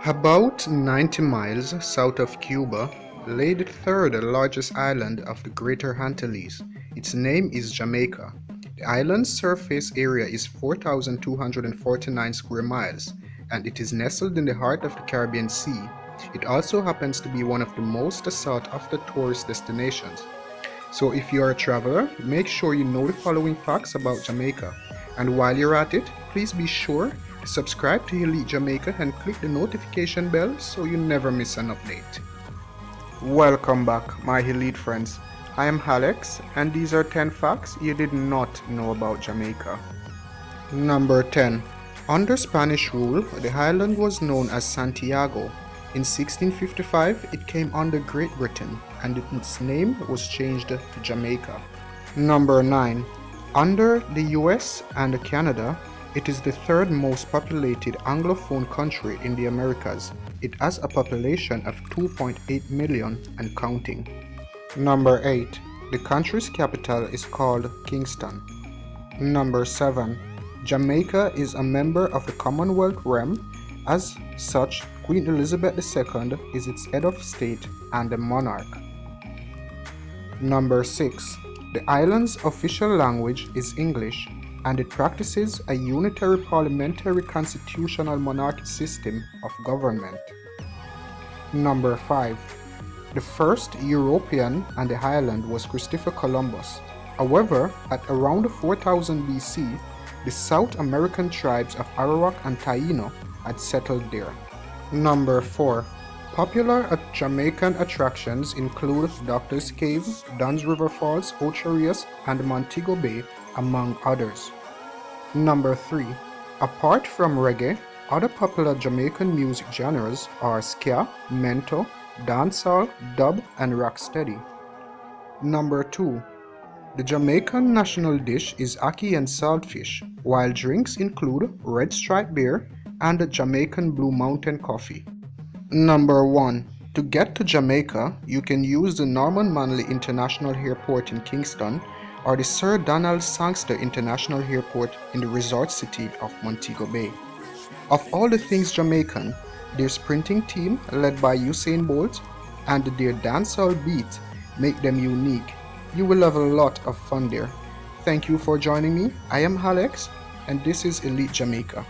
About 90 miles south of Cuba lay the third largest island of the Greater Antilles. Its name is Jamaica. The island's surface area is 4,249 square miles, and it is nestled in the heart of the Caribbean Sea. It also happens to be one of the most sought after tourist destinations. So if you are a traveler, make sure you know the following facts about Jamaica. And while you're at it, please be sure to subscribe to Elite Jamaica and click the notification bell so you never miss an update. Welcome back, my Elite friends. I am Alex, and these are 10 facts you did not know about Jamaica. Number 10. Under Spanish rule, the island was known as Santiago. In 1655, it came under Great Britain, and its name was changed to Jamaica. Number 9. Under the US and Canada, it is the third most populated Anglophone country in the Americas. It has a population of 2.8 million and counting. Number 8. The country's capital is called Kingston. Number 7. Jamaica is a member of the Commonwealth realm. As such, Queen Elizabeth II is its head of state and the monarch. Number 6. The island's official language is English, and it practices a unitary parliamentary constitutional monarchy system of government. Number 5. The first European on the island was Christopher Columbus. However, at around 4000 BC, the South American tribes of Arawak and Taino had settled there. Number 4. Popular Jamaican attractions include Doctor's Cave, Dunn's River Falls, Ocho Rios, and Montego Bay, among others. Number 3. Apart from reggae, other popular Jamaican music genres are ska, mento, dancehall, dub, and rocksteady. Number 2. The Jamaican national dish is ackee and saltfish, while drinks include Red Stripe beer and Jamaican Blue Mountain coffee. Number 1. To get to Jamaica, you can use the Norman Manley International Airport in Kingston or the Sir Donald Sangster International Airport in the resort city of Montego Bay. Of all the things Jamaican, their sprinting team led by Usain Bolt and their dancehall beat make them unique. You will have a lot of fun there. Thank you for joining me. I am Alex, and this is Elite Jamaica.